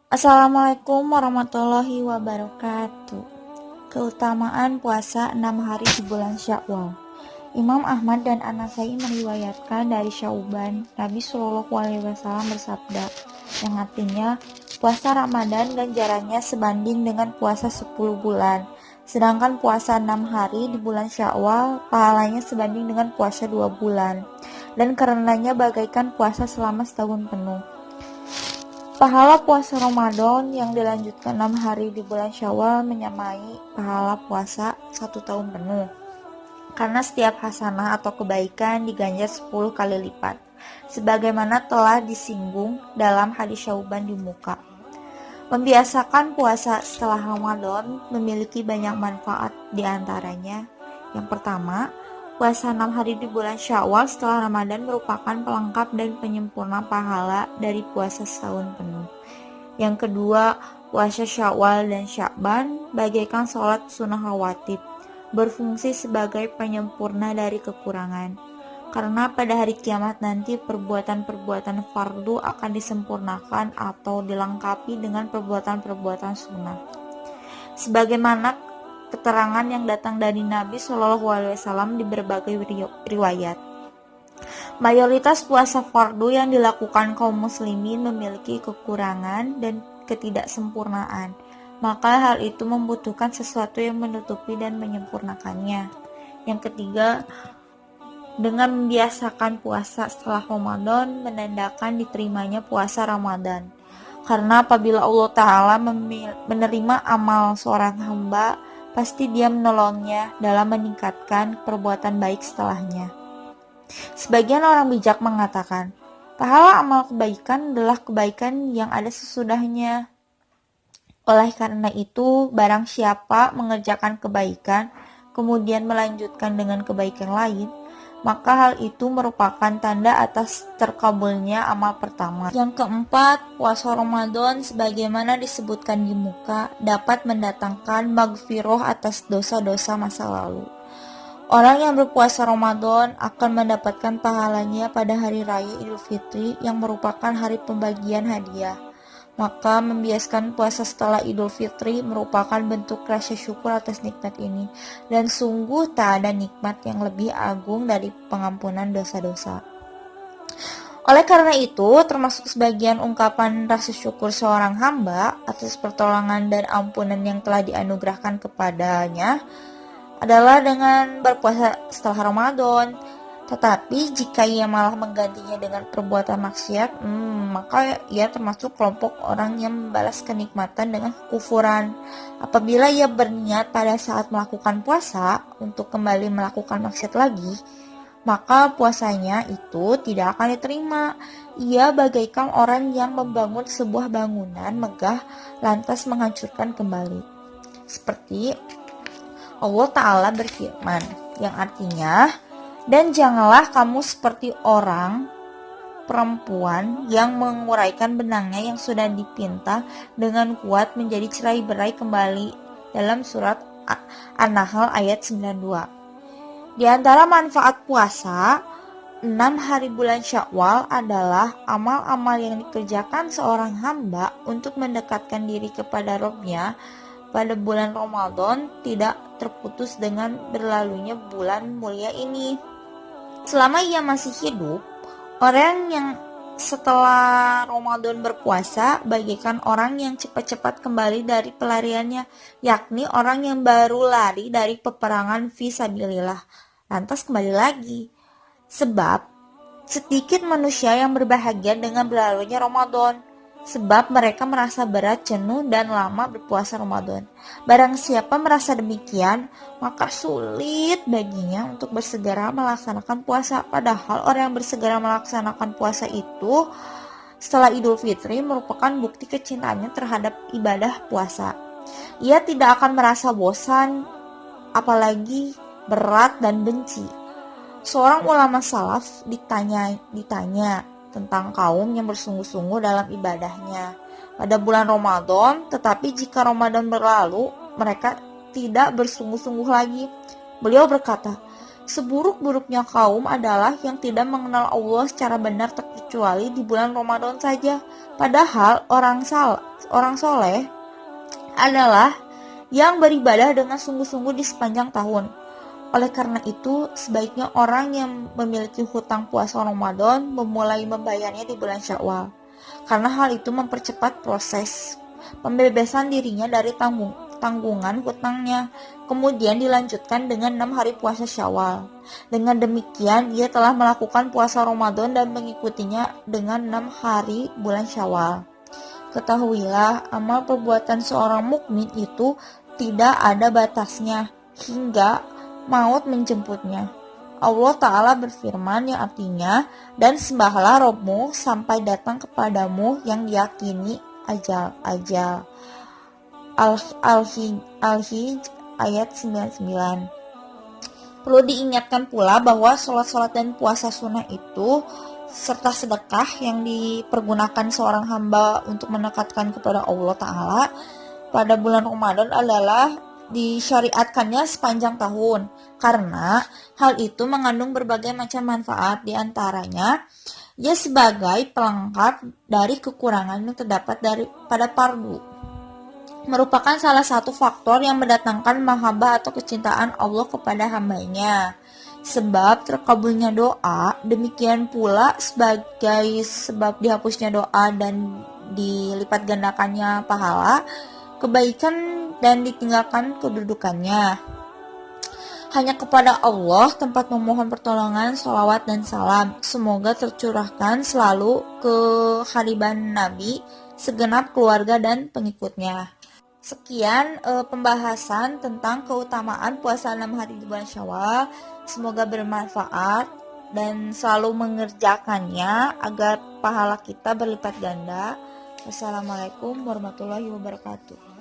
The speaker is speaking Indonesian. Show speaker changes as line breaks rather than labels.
Assalamualaikum warahmatullahi wabarakatuh. Keutamaan puasa 6 hari di bulan Syawal. Imam Ahmad dan An-Nasai meriwayatkan dari Syauban, Nabi Shallallahu Alaihi Wasallam bersabda, yang artinya puasa Ramadan ganjarannya sebanding dengan puasa 10 bulan, sedangkan puasa 6 hari di bulan Syawal pahalanya sebanding dengan puasa 2 bulan, dan karenanya bagaikan puasa selama setahun penuh. Pahala puasa Ramadan yang dilanjutkan 6 hari di bulan Syawal menyamai pahala puasa 1 tahun penuh. Karena setiap hasanah atau kebaikan diganjar 10 kali lipat. Sebagaimana telah disinggung dalam hadis Syauban di muka. Membiasakan puasa setelah Ramadan memiliki banyak manfaat, diantaranya. Yang pertama, puasa 6 hari di bulan Syawal setelah Ramadan merupakan pelengkap dan penyempurna pahala dari puasa setahun penuh. Yang kedua, puasa Syawal dan Sya'ban bagaikan sholat sunnah rawatib, berfungsi sebagai penyempurna dari kekurangan. Karena pada hari kiamat nanti perbuatan-perbuatan fardu akan disempurnakan atau dilengkapi dengan perbuatan-perbuatan sunnah. Sebagaimana keterangan yang datang dari Nabi Shallallahu Alaihi Wasallam di berbagai riwayat. Mayoritas puasa fardu yang dilakukan kaum muslimin memiliki kekurangan dan ketidaksempurnaan, maka hal itu membutuhkan sesuatu yang menutupi dan menyempurnakannya. Yang ketiga, dengan membiasakan puasa setelah Ramadan menandakan diterimanya puasa Ramadan. Karena apabila Allah Ta'ala menerima amal seorang hamba, pasti Dia menolongnya dalam meningkatkan perbuatan baik setelahnya. Sebagian orang bijak mengatakan, pahala amal kebaikan adalah kebaikan yang ada sesudahnya. Oleh karena itu, barang siapa mengerjakan kebaikan, kemudian melanjutkan dengan kebaikan lain, maka hal itu merupakan tanda atas terkabulnya amal pertama. Yang keempat, puasa Ramadan sebagaimana disebutkan di muka dapat mendatangkan maghfirah atas dosa-dosa masa lalu. Orang yang berpuasa Ramadan akan mendapatkan pahalanya pada hari raya Idul Fitri yang merupakan hari pembagian hadiah. Maka membiasakan puasa setelah Idul Fitri merupakan bentuk rasa syukur atas nikmat ini, dan sungguh tak ada nikmat yang lebih agung dari pengampunan dosa-dosa. Oleh karena itu, termasuk sebagian ungkapan rasa syukur seorang hamba atas pertolongan dan ampunan yang telah dianugerahkan kepadanya adalah dengan berpuasa setelah Ramadan. Tetapi jika ia malah menggantinya dengan perbuatan maksiat, maka ia termasuk kelompok orang yang membalas kenikmatan dengan kekufuran. Apabila ia berniat pada saat melakukan puasa untuk kembali melakukan maksiat lagi, maka puasanya itu tidak akan diterima. Ia bagaikan orang yang membangun sebuah bangunan megah lantas menghancurkan kembali. Seperti Allah Ta'ala berfirman, yang artinya, dan janganlah kamu seperti orang perempuan yang menguraikan benangnya yang sudah dipinta dengan kuat menjadi cerai-berai kembali, dalam surat An-Nahl ayat 92. Di antara manfaat puasa 6 hari bulan Syawal adalah amal-amal yang dikerjakan seorang hamba untuk mendekatkan diri kepada Rabb-Nya pada bulan Ramadan tidak terputus dengan berlalunya bulan mulia ini. Selama ia masih hidup, orang yang setelah Ramadan berpuasa bagaikan orang yang cepat-cepat kembali dari pelariannya, yakni orang yang baru lari dari peperangan fisabilillah, lantas kembali lagi. Sebab sedikit manusia yang berbahagia dengan berlalunya Ramadan, sebab mereka merasa berat, jenuh, dan lama berpuasa Ramadan. Barang siapa merasa demikian, maka sulit baginya untuk bersegera melaksanakan puasa. Padahal orang yang bersegera melaksanakan puasa itu setelah Idul Fitri merupakan bukti kecintaannya terhadap ibadah puasa. Ia tidak akan merasa bosan, apalagi berat dan benci. Seorang ulama salaf ditanya tentang kaum yang bersungguh-sungguh dalam ibadahnya pada bulan Ramadan, tetapi jika Ramadan berlalu, mereka tidak bersungguh-sungguh lagi. Beliau berkata, Seburuk-buruknya kaum adalah yang tidak mengenal Allah secara benar terkecuali di bulan Ramadan saja. Padahal orang soleh adalah yang beribadah dengan sungguh-sungguh di sepanjang tahun. Oleh karena itu, sebaiknya orang yang memiliki hutang puasa Ramadan memulai membayarnya di bulan Syawal. Karena hal itu mempercepat proses pembebasan dirinya dari tanggungan hutangnya. Kemudian dilanjutkan dengan 6 hari puasa Syawal. Dengan demikian, ia telah melakukan puasa Ramadan dan mengikutinya dengan 6 hari bulan Syawal. Ketahuilah, amal perbuatan seorang mukmin itu tidak ada batasnya hingga maut menjemputnya. Allah Ta'ala berfirman yang artinya, dan sembahlah Robmu sampai datang kepadamu yang diyakini ajal. Al-Hijj ayat 99. Perlu diingatkan pula bahwa sholat-sholat dan puasa sunnah itu serta sedekah yang dipergunakan seorang hamba untuk mendekatkan kepada Allah Ta'ala pada bulan Ramadan adalah disyariatkannya sepanjang tahun, karena hal itu mengandung berbagai macam manfaat, diantaranya ia sebagai pelengkap dari kekurangan yang terdapat pada fardu, merupakan salah satu faktor yang mendatangkan mahabbah atau kecintaan Allah kepada hambanya. Sebab terkabulnya doa, demikian pula sebagai sebab dihapusnya doa dan dilipat gandakannya pahala, kebaikan dan ditinggalkan kedudukannya. Hanya kepada Allah tempat memohon pertolongan, sholawat dan salam. Semoga tercurahkan selalu ke hariban Nabi, segenap keluarga dan pengikutnya. Sekian pembahasan tentang keutamaan puasa 6 hari di bulan Syawal. Semoga bermanfaat dan selalu mengerjakannya agar pahala kita berlipat ganda. Wassalamualaikum warahmatullahi wabarakatuh.